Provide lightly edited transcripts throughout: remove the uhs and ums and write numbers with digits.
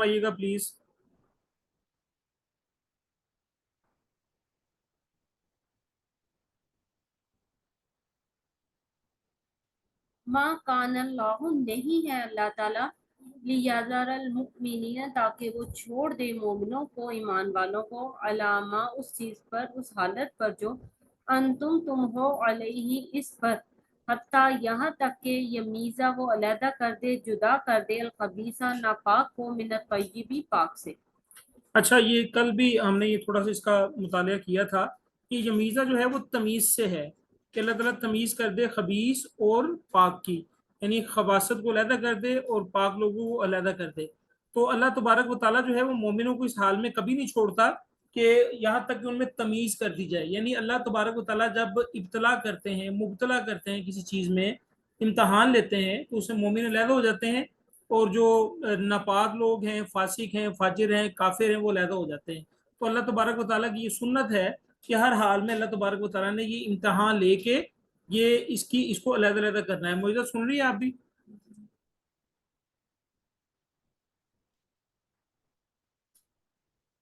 آئیے گا پلیز. ماں کان اللہ، نہیں ہے اللہ تعالیٰ، لیذر المؤمنین، تاکہ وہ چھوڑ دے مومنوں کو، ایمان والوں کو، علامہ اس چیز پر، اس حالت پر جو تم ہو علیہ اس پر، حتیٰ یہاں تک کہ یمیزہ وہ علیحدہ کر دے، جدا کر دے، الخبیثہ ناپاک کو، من الطیب پاک سے. اچھا، یہ کل بھی ہم نے یہ تھوڑا سا اس کا مطالعہ کیا تھا کہ یمیزہ جو ہے وہ تمیز سے ہے، کہ اللہ تعالیٰ تمیز کر دے خبیث اور پاک کی، یعنی خباثت کو علیحدہ کر دے اور پاک لوگوں کو علیحدہ کر دے. تو اللہ تبارک و تعالیٰ جو ہے وہ مومنوں کو اس حال میں کبھی نہیں چھوڑتا کہ یہاں تک کہ ان میں تمیز کر دی جائے. یعنی اللہ تبارک و تعالیٰ جب ابتلا کرتے ہیں، مبتلا کرتے ہیں کسی چیز میں، امتحان لیتے ہیں، تو اس سے مومن علیحدہ ہو جاتے ہیں، اور جو ناپاک لوگ ہیں، فاسق ہیں، فاجر ہیں، کافر ہیں، وہ علیحدہ ہو جاتے ہیں. تو اللہ تبارک و تعالیٰ کی یہ سنت ہے کہ ہر حال میں اللہ تبارک و تعالیٰ نے یہ امتحان لے کے یہ اس کو علیحدہ علیحدہ کرنا ہے. مجھے سن رہی ہے آپ بھی؟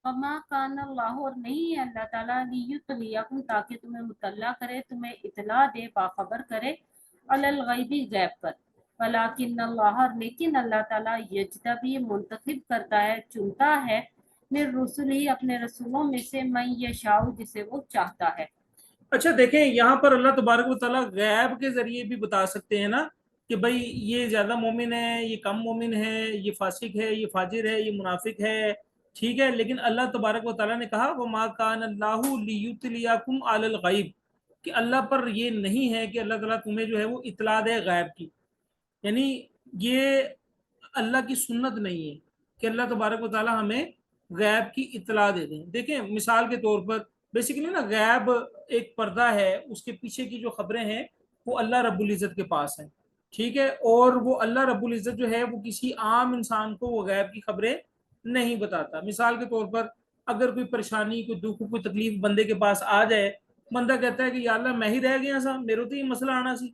وما کان اللہ، اور نہیں ہے اللہ تعالیٰ، لیطلیکم، تاکہ تمہیں مطلع کرے، تمہیں اطلاع دے، باخبر کرے، علی الغیبی، غیب پر، ولیکن اللہ، لیکن اللہ تعالیٰ، یجتبی، منتخب کرتا ہے، چنتا ہے، من رسل ہی، اپنے رسولوں میں سے، من یشاء، جسے وہ چاہتا ہے. اچھا دیکھیں، یہاں پر اللہ تبارک و تعالیٰ غیب کے ذریعے بھی بتا سکتے ہیں نا کہ بھائی یہ زیادہ مومن ہے، یہ کم مومن ہے، یہ فاسق ہے، یہ فاجر ہے، یہ منافق ہے. ٹھیک ہے، لیکن اللہ تبارک و تعالیٰ نے کہا وَمَا كَانَ اللَّهُ لِيُطْلِعَكُمْ عَلَى الْغَيْبِ، کہ اللہ پر یہ نہیں ہے کہ اللہ تعالیٰ تمہیں جو ہے وہ اطلاع دے غیب کی. یعنی یہ اللہ کی سنت نہیں ہے کہ اللہ تبارک و تعالیٰ ہمیں غیب کی اطلاع دے دیں. دیکھیں مثال کے طور پر بیسیکلی نا، غیب ایک پردہ ہے، اس کے پیچھے کی جو خبریں ہیں وہ اللہ رب العزت کے پاس ہیں. ٹھیک ہے، اور وہ اللہ رب العزت جو ہے وہ کسی عام انسان کو وہ غیب کی خبریں نہیں بتاتا. مثال کے طور پر اگر کوئی پریشانی، کوئی دکھ، کوئی تکلیف بندے کے پاس آ جائے، بندہ کہتا ہے کہ یا اللہ میں ہی رہ گیا سا، میرے تو یہ مسئلہ آنا سی.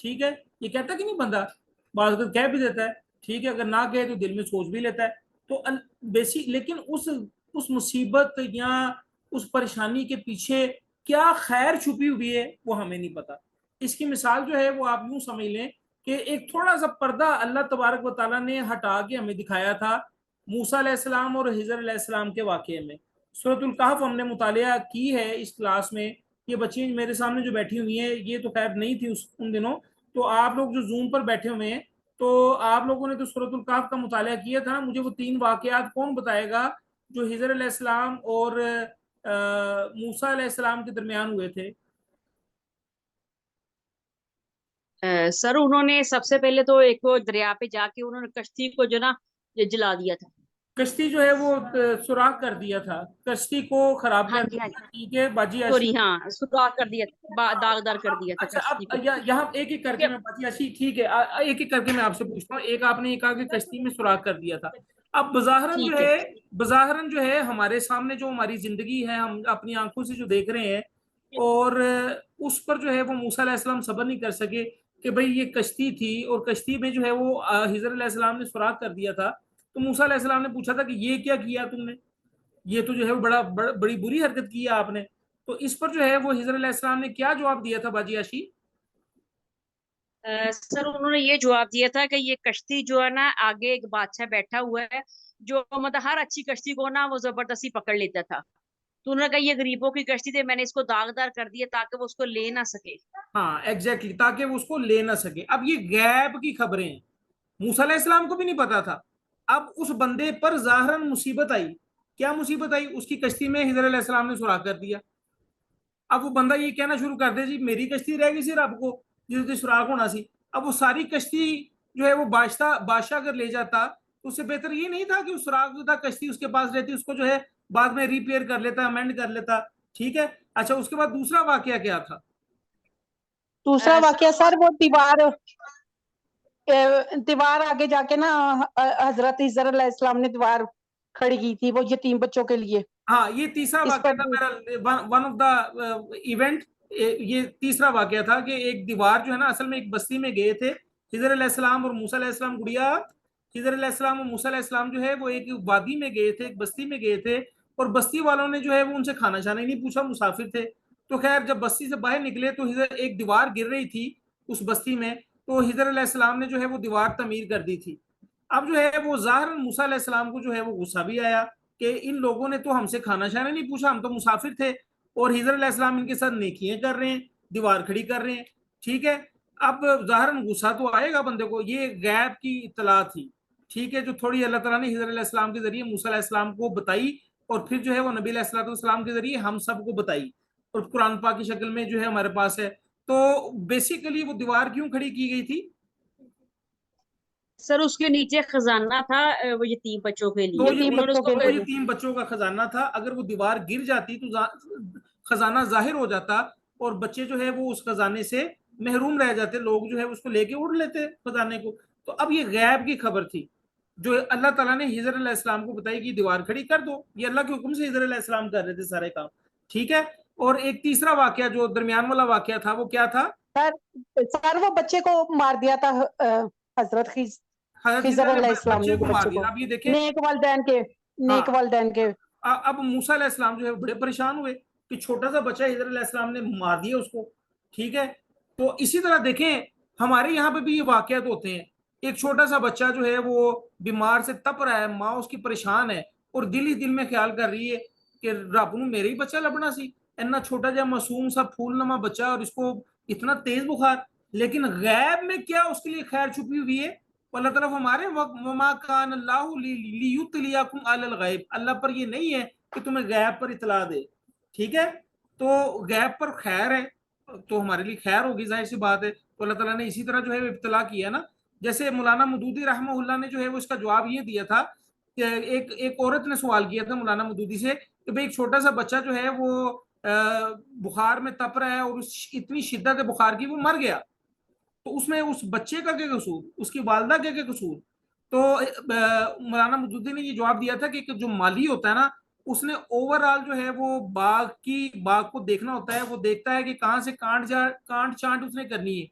ٹھیک ہے، یہ کہتا کہ نہیں بندہ، بعض اوقات کہہ بھی دیتا ہے. ٹھیک ہے، اگر نہ کہے تو دل میں سوچ بھی لیتا ہے. تو لیکن اس مصیبت یا اس پریشانی کے پیچھے کیا خیر چھپی ہوئی ہے وہ ہمیں نہیں پتا. اس کی مثال جو ہے وہ آپ یوں سمجھ لیں کہ ایک تھوڑا سا پردہ اللہ تبارک و تعالیٰ نے ہٹا کے ہمیں دکھایا تھا موسیٰ علیہ السلام اور خضر علیہ السلام کے واقعے میں. سورۃ الکہف ہم نے مطالعہ کی ہے اس کلاس میں. یہ بچی میرے سامنے جو بیٹھی ہوئی ہیں، یہ تو خیر نہیں تھی ان دنوں، تو آپ لوگ جو زوم پر بیٹھے ہوئے ہیں، تو آپ لوگوں نے تو سورۃ الکہف کا مطالعہ کیا تھا. مجھے وہ 3 واقعات کون بتائے گا جو خضر علیہ السلام اور موسیٰ علیہ السلام کے درمیان ہوئے تھے؟ سر انہوں نے سب سے پہلے تو ایک وہ دریا پہ جا کے انہوں نے کشتی کو جو نا جلا دیا تھا. کشتی جو ہے وہ سوراخ کر دیا تھا، کشتی کو خراب ہاں کر جی، ہاں دیا. جی، ٹھیک ہے باجی سوری، عاشی. ہاں سوراخ کر دیا تھا، داغدار کر دیا تھا اچھا، کشتی کو. اب یہاں ایک ایک کر کے میں باجی عاشی، ٹھیک ہے ایک ایک کر کے میں آپ سے پوچھتا ہوں. ایک آپ نے یہ کہا کہ کشتی میں سوراخ کر دیا تھا. اب ٹھیک ہے. بظاہراً جو ہے ہمارے سامنے جو ہماری زندگی ہے، ہم اپنی آنکھوں سے جو دیکھ رہے ہیں، اور اس پر جو ہے وہ موسیٰ علیہ السلام صبر نہیں کر سکے کہ بھئی یہ کشتی تھی اور کشتی میں جو ہے وہ خضر علیہ السلام نے سوراخ کر دیا تھا. تو موسیٰ علیہ السلام نے پوچھا تھا کہ یہ کیا کیا تم نے، یہ تو جو ہے بڑی بری حرکت کی ہے آپ نے. تو اس پر جو ہے وہ خضر علیہ السلام نے کیا جواب دیا تھا باجی عاشی؟ سر انہوں نے یہ جواب دیا تھا کہ یہ کشتی جو ہے نا، آگے ایک بادشاہ بیٹھا ہوا ہے جو مطلب ہر اچھی کشتی کو نا وہ زبردستی پکڑ لیتا تھا. تو انہوں نے کہا یہ غریبوں کی کشتی تھی، میں نے اس کو داغدار کر دیا تاکہ وہ اس کو لے نہ سکے. ہاں ایگزیکٹلی، تاکہ وہ اس کو لے نہ سکے. اب یہ غیب کی خبریں ہیں، موسیٰ علیہ السلام کو بھی نہیں پتا تھا. اب اس بندے پر ظاہراً مصیبت آئی. کیا مصیبت آئی؟ اس کی کشتی میں خضر علیہ السلام نے سوراخ کر دیا. اب وہ بندہ یہ کہنا شروع کر دے جی میری کشتی رہ گئی سی رب کو جس سوراخ ہونا سی. اب وہ ساری کشتی جو ہے وہ بادشاہ اگر لے جاتا تو اس سے بہتر یہ نہیں تھا کہ اس سوراخ جو تھا کشتی اس کے پاس رہتی، اس کو جو ہے بعد میں ریپیئر کر لیتا، امینڈ کر لیتا. ٹھیک ہے. اچھا، اس کے بعد دوسرا واقعہ کیا تھا؟ دوسرا واقعہ سر وہ دیوار آگے جا کے نا حضرت خضر علیہ السلام نے دیوار کھڑی کی تھی وہ یتیم بچوں کے لیے. ہاں، یہ تیسرا واقعہ تھا میرا، ون آف دا ایونٹ. یہ تیسرا واقعہ تھا کہ ایک دیوار جو ہے نا، اصل میں ایک بستی میں گئے تھے خضر علیہ السلام اور موسیٰ علیہ السلام. گڑیا خضر علیہ السلام اور موسیٰ علیہ السلام جو ہے وہ ایک وادی میں گئے تھے, ایک بستی میں گئے تھے, اور بستی والوں نے جو ہے وہ ان سے کھانا شانا ہی نہیں پوچھا, مسافر تھے. تو خیر جب بستی سے باہر نکلے تو ایک دیوار گر رہی تھی اس بستی میں, تو خضر علیہ السلام نے جو ہے وہ دیوار تعمیر کر دی تھی. اب جو ہے وہ ظاہراً موسیٰ علیہ السلام کو جو ہے وہ غصہ بھی آیا کہ ان لوگوں نے تو ہم سے کھانا شانا نہیں پوچھا, ہم تو مسافر تھے, اور خضر علیہ السلام ان کے ساتھ نیکیاں کر رہے ہیں, دیوار کھڑی کر رہے ہیں. ٹھیک ہے, اب ظاہراً غصہ تو آئے گا بندے کو, یہ غیب کی اطلاع تھی. ٹھیک ہے, جو تھوڑی اللہ تعالیٰ نے خضر علیہ السلام کے ذریعے موسیٰ علیہ السلام کو بتائی, اور پھر جو ہے وہ نبی علیہ الصلوۃ والسلام کے ذریعے ہم سب کو بتائی, اور قرآن پاک کی شکل میں جو ہے ہمارے پاس ہے. تو بیسیکلی وہ دیوار کیوں کھڑی کی گئی تھی؟ سر اس کے نیچے خزانہ تھا وہ یتیم بچوں کے تو لیے, یہ انہوں نے اس کو تو یتیم بچوں کا خزانہ تھا. اگر وہ دیوار گر جاتی تو خزانہ ظاہر ہو جاتا, اور بچے جو ہے وہ اس خزانے سے محروم رہ جاتے, لوگ جو ہے اس کو لے کے اڑ لیتے خزانے کو. تو اب یہ غیب کی خبر تھی جو اللہ تعالیٰ نے خضر علیہ السلام کو بتائی کہ دیوار کھڑی کر دو. یہ اللہ کے حکم سے خضر علیہ السلام کر رہے تھے سارے کام. ٹھیک ہے, اور ایک تیسرا واقعہ جو درمیان والا واقعہ تھا وہ کیا تھا؟ سر وہ بچے کو مار دیا تھا حضرت خضر علیہ السلام نے بچے کو مار بچے دیا. کو, اب یہ دیکھیں, نیک والدین کے اب موسیٰ علیہ السلام جو ہے بڑے پریشان ہوئے کہ چھوٹا سا بچہ خضر علیہ السلام نے مار دیا اس کو. ٹھیک ہے, تو اسی طرح دیکھیں ہمارے یہاں پہ بھی یہ واقعات ہوتے ہیں. ایک چھوٹا سا بچہ جو ہے وہ بیمار سے تپ رہا ہے, ماں اس کی پریشان ہے, اور دل ہی دل میں خیال کر رہی ہے کہ رب نو میرے ہی بچہ لبنا سی, اتنا چھوٹا جا معصوم سا پھول نما بچہ, اور اس کو اتنا تیز بخار. لیکن غیب میں کیا اس کے لیے خیر چھپی ہوئی ہے؟ اللہ تعالیٰ ہمارے وما کان اللہ لیطلعکم علی الغیب, اللہ پر یہ نہیں ہے کہ تمہیں غیب پر اطلاع دے. ٹھیک ہے, تو غیب پر خیر ہے تو ہمارے لیے خیر ہوگی, ظاہر سی بات ہے. تو اللہ تعالیٰ نے اسی طرح جو ہے ابتلا کیا نا. جیسے مولانا مودودی رحمہ اللہ نے جو ہے وہ اس کا جواب یہ دیا تھا کہ ایک عورت نے سوال کیا تھا مولانا مودودی سے کہ بھئی ایک چھوٹا سا بچہ جو ہے وہ بخار میں تپ رہا ہے, اور اتنی شدت ہے بخار کی وہ مر گیا, تو اس میں اس بچے کا کیا قصور, اس کی والدہ کا کیا قصور؟ تو مولانا مودودی نے یہ جواب دیا تھا کہ جو مالی ہوتا ہے نا, اس نے اوورآل جو ہے وہ باغ کو دیکھنا ہوتا ہے. وہ دیکھتا ہے کہ کہاں سے کانٹ چانٹ اس نے کرنی ہے,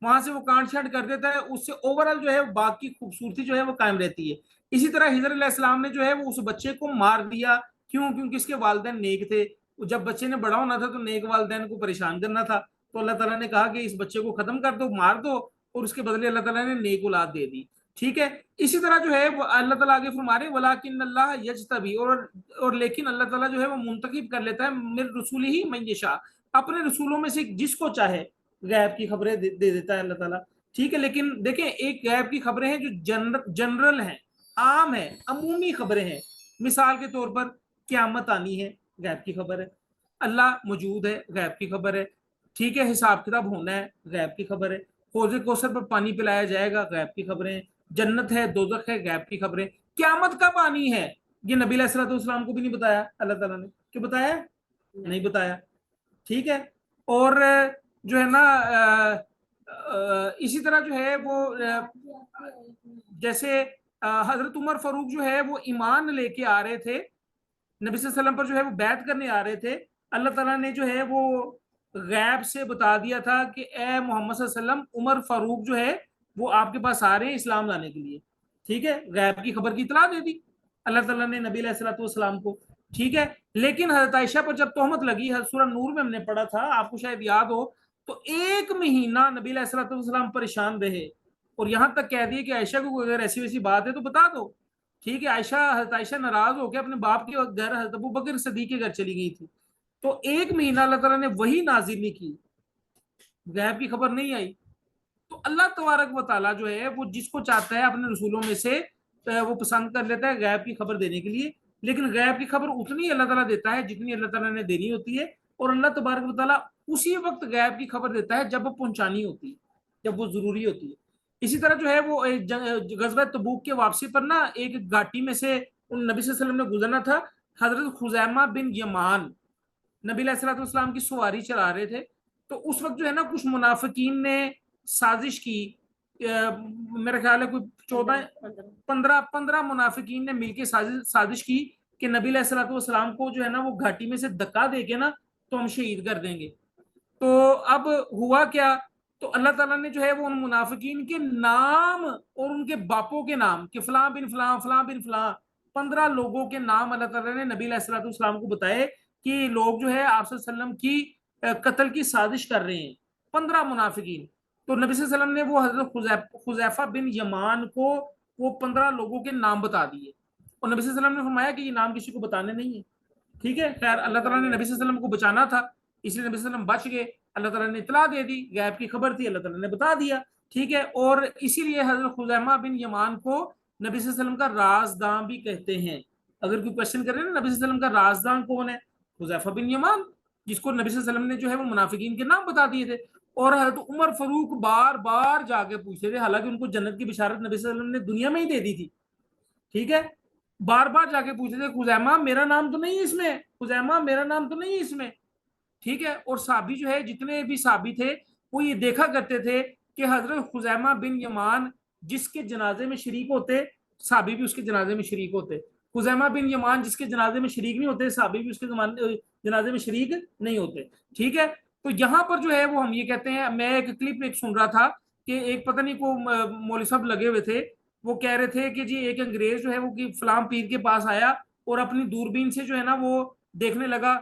وہاں سے وہ کانٹ چانٹ کر دیتا ہے, اس سے اوورآل جو ہے باغ کی خوبصورتی جو ہے وہ قائم رہتی ہے. اسی طرح خضر علیہ السلام نے جو ہے وہ اس بچے کو مار دیا. کیوں؟ کیونکہ اس کے والدین نیک تھے. جب بچے نے بڑا ہونا تھا تو نیک والدین کو پریشان کرنا تھا, تو اللہ تعالیٰ نے کہا کہ اس بچے کو ختم کر دو, مار دو, اور اس کے بدلے اللہ تعالیٰ نے نیک اولاد دے دی. ٹھیک ہے, اسی طرح جو ہے وہ اللہ تعالیٰ آگے فرما رہے وَلَٰكِنَّ اللَّهَ يَجْتَبِي, اور لیکن اللہ تعالیٰ جو ہے وہ منتخب کر لیتا ہے مِن رُسُولِهِ مَن يَشَاءُ, اپنے رسولوں میں سے جس کو چاہے غیب کی خبریں دے دیتا ہے اللہ تعالیٰ. ٹھیک ہے, لیکن دیکھیں ایک غیب کی خبریں ہیں جو جنرل ہیں, عام ہیں, عمومی خبریں ہیں. مثال کے طور پر قیامت آنی ہے, غیب کی خبر ہے. اللہ موجود ہے, غیب کی خبر ہے. ٹھیک ہے, حساب کتاب ہونا ہے, غیب کی خبر ہے. حوض کوثر پر پانی پلایا جائے گا, غیب کی خبریں ہیں. جنت ہے, دوزخ ہے, غیب کی خبریں. قیامت کب آنی ہے یہ نبی علیہ الصلوۃ والسلام کو بھی نہیں بتایا اللہ تعالیٰ نے. کہ بتایا؟ نہیں بتایا. ٹھیک ہے, اور جو ہے نا اسی طرح جو ہے وہ جیسے حضرت عمر فاروق جو ہے وہ ایمان لے کے آ رہے تھے نبی صلی اللہ علیہ وسلم پر, جو ہے وہ بیعت کرنے آ رہے تھے. اللہ تعالیٰ نے جو ہے وہ غیب سے بتا دیا تھا کہ اے محمد صلی اللہ علیہ وسلم, عمر فاروق جو ہے وہ آپ کے پاس آ رہے ہیں اسلام لانے کے لیے. ٹھیک ہے, غیب کی خبر کی اطلاع دے دی اللہ تعالیٰ نے نبی علیہ الصلوۃ والسلام کو. ٹھیک ہے, لیکن حضرت عائشہ پر جب تہمت لگی, سورہ نور میں ہم نے پڑھا تھا, آپ کو شاید یاد ہو, تو 1 مہینہ نبی علیہ الصلوۃ والسلام پریشان رہے, اور یہاں تک کہہ دیے کہ عائشہ کو اگر ایسی ویسی بات ہے تو بتا دو. ٹھیک ہے, حضرت عائشہ ناراض ہو کے اپنے باپ کے گھر حضرت ابو بکر صدیق کے گھر چلی گئی تھی. تو 1 مہینہ اللہ تعالیٰ نے وہی نازل نہیں کی, غیب کی خبر نہیں آئی. تو اللہ تبارک و تعالیٰ جو ہے وہ جس کو چاہتا ہے اپنے رسولوں میں سے وہ پسند کر لیتا ہے غیب کی خبر دینے کے لیے. لیکن غیب کی خبر اتنی اللہ تعالیٰ دیتا ہے جتنی اللہ تعالیٰ نے دینی ہوتی ہے, اور اللہ تبارک و تعالیٰ اسی وقت غیب کی خبر دیتا ہے جب وہ پہنچانی ہوتی ہے, جب وہ ضروری ہوتی ہے. اسی طرح جو ہے وہ غزوہ تبوک کے واپسی پر نا ایک گھاٹی میں سے ان نبی صلی اللہ علیہ وسلم نے گزرنا تھا. حضرت خزیمہ بن یمان نبی علیہ الصلوۃ والسلام کی سواری چلا رہے تھے. تو اس وقت جو ہے نا کچھ منافقین نے سازش کی, میرا خیال ہے کوئی 15 منافقین نے مل کے سازش کی کہ نبی علیہ الصلوۃ والسلام کو جو ہے نا وہ گھاٹی میں سے دھکا دے کے نا تو ہم شہید کر دیں گے. تو اب ہوا کیا تو اللہ تعالیٰ نے جو ہے وہ ان منافقین کے نام اور ان کے باپوں کے نام کہ فلاں بن فلاں فلاں بن فلاں 15 لوگوں کے نام اللہ تعالیٰ نے نبی علیہ الصلوۃ والسلام کو بتائے کہ لوگ جو ہے آپ صلی اللہ علیہ وسلم کی قتل کی سازش کر رہے ہیں، 15 منافقین. تو نبی صلی اللہ علیہ وسلم نے وہ حضرت حذیفہ بن یمان کو وہ 15 لوگوں کے نام بتا دیے، اور نبی صلی اللہ علیہ وسلم نے فرمایا کہ یہ نام کسی کو بتانے نہیں ہے. ٹھیک ہے، خیر اللہ تعالیٰ نے نبی صلی اللہ علیہ وسلم کو بچانا تھا، اس لیے نبی صلی اللہ علیہ وسلم بچ گئے. اللہ تعالیٰ نے اطلاع دے دی، غیب کی خبر تھی، اللہ تعالیٰ نے بتا دیا. ٹھیک ہے، اور اسی لیے حضرت خزیمہ بن یمان کو نبی صلی اللہ علیہ وسلم کا رازداں بھی کہتے ہیں. اگر کوئی کوشچن کرے نا نبی صلی اللہ علیہ وسلم کا رازداں کون ہے، حذیفہ بن یمان، جس کو نبی صلی اللہ علیہ وسلم نے جو ہے وہ منافقین کے نام بتا دیے تھے. اور حضرت عمر فاروق بار بار جا کے پوچھتے تھے، حالانکہ ان کو جنت کی بشارت نبی صلی اللہ علیہ وسلم نے دنیا میں ہی دے دی تھی. ٹھیک ہے، بار بار جا کے پوچھتے تھے خزیمہ میرا نام تو نہیں اس میں، خزیمہ میرا نام تو نہیں اس میں. ٹھیک ہے، اور صحابی جو ہے جتنے بھی صحابی تھے وہ یہ دیکھا کرتے تھے کہ حضرت خزیمہ بن یمان جس کے جنازے میں شریک ہوتے صحابی بھی اس کے جنازے میں شریک ہوتے، خزیمہ بن یمان جس کے جنازے میں شریک نہیں ہوتے صحابی بھی اس کے جنازے میں شریک نہیں ہوتے. ٹھیک ہے، تو یہاں پر جو ہے وہ ہم یہ کہتے ہیں، میں ایک کلپ ایک سن رہا تھا کہ ایک پتہ نہیں کو مولوی صاحب لگے ہوئے تھے، وہ کہہ رہے تھے کہ جی ایک انگریز جو ہے وہ فلاں پیر کے پاس آیا اور اپنی دوربین سے جو ہے نا وہ دیکھنے لگا،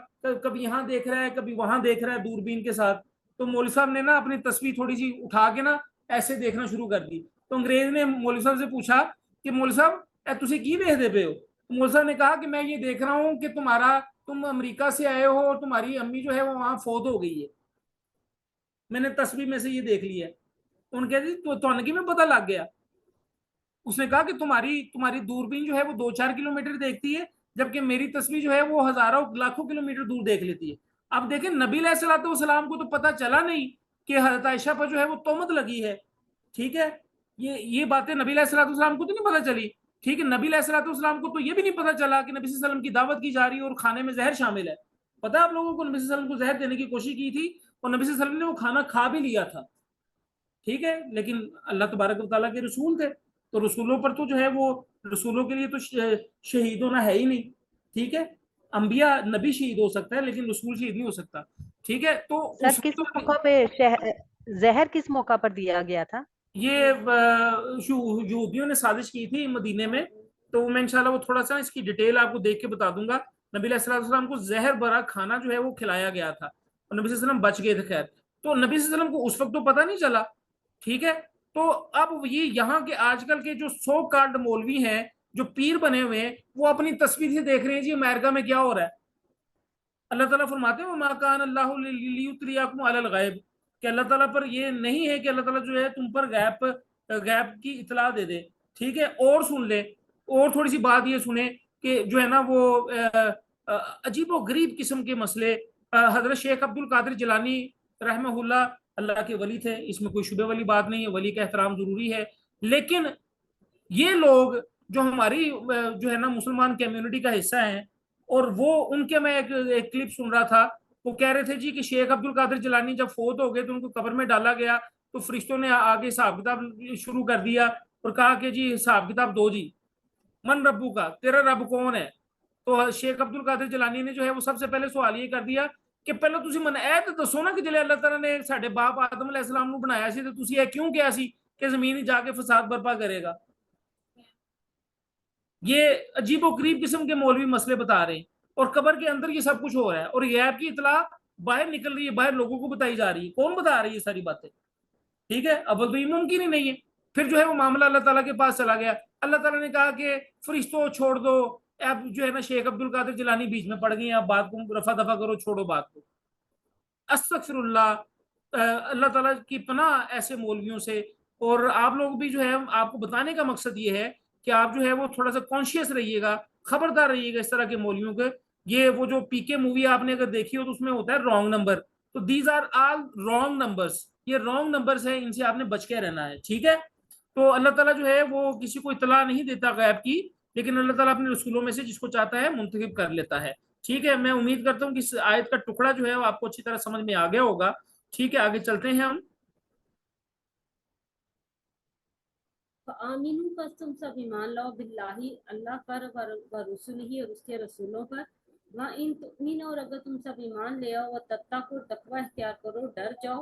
کبھی یہاں دیکھ رہا ہے کبھی وہاں دیکھ رہا ہے دوربین کے ساتھ. تو مولوی صاحب نے نا اپنی تصویر تھوڑی سی اٹھا کے نا ایسے دیکھنا شروع کر دی. تو انگریز نے مولوی صاحب سے پوچھا کہ مولوی صاحب تسی کی دیکھتے پے ہو؟ مولوی صاحب نے کہا کہ میں یہ دیکھ رہا ہوں کہ تم امریکہ سے آئے ہو اور تمہاری امی جو ہے وہ وہاں فوت ہو گئی ہے، میں نے تصویر میں سے یہ دیکھ لی ہے. ان کے تو میں پتہ لگ گیا. اس نے کہا کہ تمہاری دوربین جو ہے وہ 2-4 کلومیٹر دیکھتی ہے، جبکہ میری تصویر جو ہے وہ ہزاروں لاکھوں کلومیٹر دور دیکھ لیتی ہے. اب دیکھیں نبی علیہ الصلوۃ والسلام کو تو پتہ چلا نہیں کہ حضرت عائشہ پر جو ہے وہ تہمت لگی ہے. ٹھیک ہے، یہ باتیں نبی علیہ الصلوۃ والسلام کو تو نہیں پتہ چلی. ٹھیک ہے، نبی علیہ الصلوۃ والسلام کو تو یہ بھی نہیں پتہ چلا کہ نبی صلی اللہ علیہ وسلم کی دعوت کی جا رہی ہے اور کھانے میں زہر شامل ہے. پتہ آپ لوگوں کو نبی صلی اللہ علیہ وسلم کو زہر دینے کی کوشش کی تھی اور نبی صلی اللہ علیہ وسلم نے وہ کھانا کھا بھی لیا تھا. ٹھیک ہے، لیکن اللہ تبارک و تعالیٰ کے رسول تھے تو رسولوں پر تو جو ہے وہ رسولوں کے لیے تو شہید ہونا ہے ہی نہیں. ٹھیک ہے، انبیاء نبی شہید ہو سکتا ہے لیکن رسول شہید نہیں ہو سکتا. ٹھیک ہے، تو سر کس موقع پہ زہر کس موقع پر دیا گیا تھا؟ یہ یہودیوں نے سازش کی تھی مدینے میں، تو میں انشاءاللہ وہ تھوڑا سا اس کی ڈیٹیل آپ کو دیکھ کے بتا دوں گا. نبی علیہ السلام کو زہر بھرا کھانا جو ہے وہ کھلایا گیا تھا اور نبی صلی اللہ علیہ وسلم بچ گئے تھے. خیر، تو نبی صلی اللہ علیہ وسلم کو اس وقت تو پتہ نہیں چلا. ٹھیک ہے، تو اب یہ یہاں کے آج کل کے جو سو کالڈ مولوی ہیں جو پیر بنے ہوئے ہیں وہ اپنی تصویر سے دیکھ رہے ہیں جی امریکہ میں کیا ہو رہا ہے. اللہ تعالیٰ فرماتے ہیں وَمَا كَانَ اللَّهُ لِيُطْلِعَكُمْ عَلَى الْغَيْبِ کہ اللہ تعالیٰ پر یہ نہیں ہے کہ اللہ تعالیٰ جو ہے تم پر غیب کی اطلاع دے دے. ٹھیک ہے، اور سن لیں اور تھوڑی سی بات یہ سنیں کہ جو ہے نا وہ عجیب و غریب قسم کے مسئلے. حضرت شیخ عبد القادر جیلانی رحمہ اللہ کے ولی تھے، اس میں کوئی شبہ والی بات نہیں ہے، ولی کا احترام ضروری ہے. لیکن یہ لوگ جو ہماری جو ہے نا مسلمان کمیونٹی کا حصہ ہیں اور وہ ان کے میں ایک کلپ سن رہا تھا، وہ کہہ رہے تھے جی کہ شیخ عبد القادر جیلانی جب فوت ہو گئے تو ان کو قبر میں ڈالا گیا تو فرشتوں نے آگے حساب کتاب شروع کر دیا اور کہا کہ جی حساب کتاب دو جی، من ربو کا تیرا رب کون ہے. تو شیخ عبد القادر جیلانی نے جو ہے وہ سب سے پہلے سوال یہ کر دیا کہ پہلے تسی من اے تے دسو نا کہ جلے اللہ تعالیٰ نے ساڈے باپ آدم علیہ السلام کو بنایا سی تے تسی اے کیوں کیا سی کہ زمین جا کے فساد برپا کرے گا. یہ عجیب و غریب قسم کے مولوی مسئلے بتا رہے ہیں اور قبر کے اندر یہ سب کچھ ہو رہا ہے اور غیب کی اطلاع باہر نکل رہی ہے، باہر لوگوں کو بتائی جا رہی ہے. کون بتا رہی ہے ساری باتیں؟ ٹھیک ہے، اول تو یہ ممکن ہی نہیں ہے. پھر جو ہے وہ معاملہ اللہ تعالیٰ کے پاس چلا گیا. اللہ تعالیٰ نے کہا کہ فرشتوں چھوڑ دو. اب جو ہے نا شیخ عبد القادر جیلانی بیچ میں پڑ گئی ہیں، اب بات کو رفع دفع کرو، چھوڑو بات کو. استغفر اللہ، اللہ تعالیٰ کی پناہ ایسے مولویوں سے. اور آپ لوگ بھی جو ہے آپ کو بتانے کا مقصد یہ ہے کہ آپ جو ہے وہ تھوڑا سا کانشیس رہیے گا، خبردار رہیے گا اس طرح کے مولویوں کے. یہ وہ جو پی کے مووی آپ نے اگر دیکھی ہو تو اس میں ہوتا ہے رانگ نمبر، تو these are all wrong numbers, یہ رانگ نمبرز ہیں، ان سے آپ نے بچ کے رہنا ہے. ٹھیک ہے، تو اللہ تعالیٰ جو ہے وہ کسی کو اطلاع نہیں دیتا غیب کی، لیکن اللہ تعالیٰ اپنے رسولوں میں سے جس کو چاہتا ہے منتخب کر لیتا ہے. ٹھیک ہے، میں امید کرتا ہوں کہ اس آیت کا ٹکڑا جو ہے وہ آپ کو اچھی طرح سمجھ میں آ گیا ہوگا. ٹھیک ہے، آگے چلتے ہیں ہم. فآمینو پس تم سب ایمان لاؤ باللہ اللہ پر و رسولہ اور اس کے رسولوں پر. وَإِن تؤمنوا اور اگر تم سب ایمان لے آؤ وتتقوا تقوی اختیار کرو، ڈر جاؤ.